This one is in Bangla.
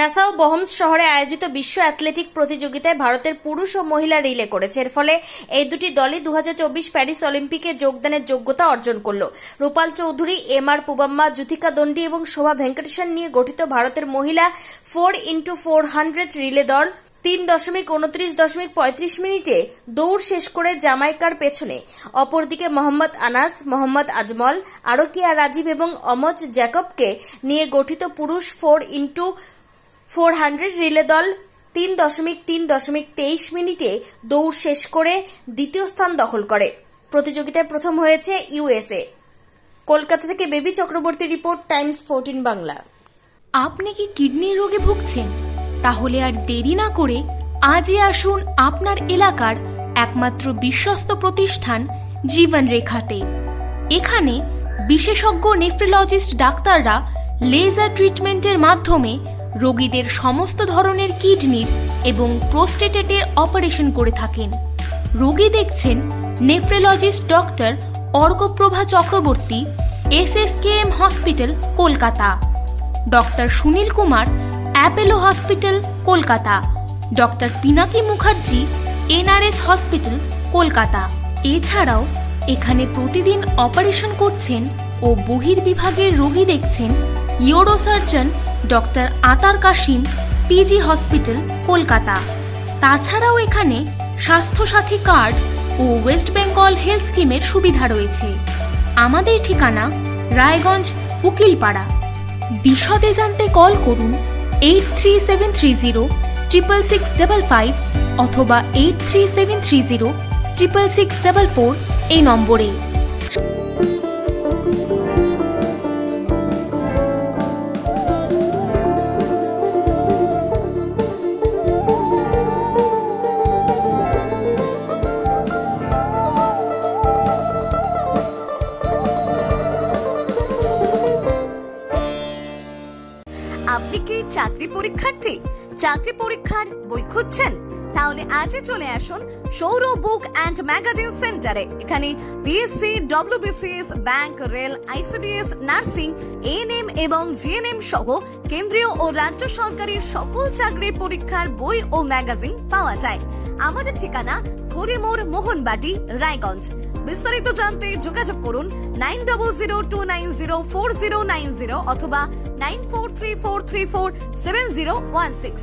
নাসাউ বহমস শহরে আয়োজিত বিশ্ব অ্যাথলেটিক প্রতিযোগিতায় ভারতের পুরুষ ও মহিলা রিলে করেছে। এর ফলে এই দুটি দলই 2024 প্যারিস অলিম্পিকে যোগদানের যোগ্যতা অর্জন করল। রূপাল চৌধুরী, এম.আর. পুবাম্মা, জ্যোতিকা দণ্ডি এবং শোভা ভেঙ্কটেশন নিয়ে গঠিত ভারতের মহিলা 4x400 রিলে দল 3.29.35 মিনিটে দৌড় শেষ করে জামাইকার পেছনে। অপরদিকে মোহাম্মদ আনাস, মোহাম্মদ আজমল, আরকিয়া রাজীব এবং অমজ জ্যাকবকে নিয়ে গঠিত পুরুষ 4x400 রিলে দল 3.23 মিনিটে দৌড় শেষ করে দ্বিতীয় স্থান দখল করে। প্রতিযোগিতায় প্রথম হয়েছে ইউএসএ। কলকাতা থেকে baby Chakraborty report, Times 14 Bangla. আপনি কি কিডনি রোগে ভুগছেন? তাহলে আর দেরি না করে আজই আসুন আপনার এলাকার একমাত্র বিশ্বস্ত প্রতিষ্ঠান জীবন রেখাতে। এখানে বিশেষজ্ঞ নেফ্রোলজিস্ট ডাক্তাররা লেজার ট্রিটমেন্টের মাধ্যমে রোগীদের সমস্ত ধরনের কিডনির এবং প্রোস্টেটের অপারেশন করে থাকেন। রোগী দেখছেন nephrologist doctor Arkaprava Chakraborty, SSKM hospital, Kolkata. Doctor Sunil Kumar, Apollo hospital, Kolkata. Doctor Pinaki Mukherjee, NRS hospital, Kolkata. এছাড়াও এখানে প্রতিদিন অপারেশন করছেন ও বহির্বিভাগের রোগী দেখছেন ইউরোসার্জন ডক্টর আতার কাশিম, PG হসপিটাল, কলকাতা। তাছাড়াও এখানে স্বাস্থ্যসাথী কার্ড ও ওয়েস্ট বেঙ্গল হেলথ স্কিমের সুবিধা রয়েছে। আমাদের ঠিকানা রায়গঞ্জ, উকিলপাড়া। বিশদে জানতে কল করুন 8373066655 অথবা 8373066644 এই নম্বরে। আপনি কি চাকরি পরীক্ষার্থী? চাকরি পরীক্ষার বই খুঁজছেন? তাহলে আজই চলে আসুন সৌরভ বুক অ্যান্ড ম্যাগাজিন সেন্টারে। এখানে BSc, WBCS, bank, rail, ICDS, nursing, ANM এবং GNM সহ কেন্দ্রীয় ও রাজ্য সরকারের সকল চাকরির পরীক্ষার বই ও ম্যাগাজিন পাওয়া যায়। আমাদের ঠিকানা খড়িমোড়, মোহনবাটি, রায়গঞ্জ। বিস্তারিত জানতে যোগাযোগ করুন 9002904090 অথবা 9434347016।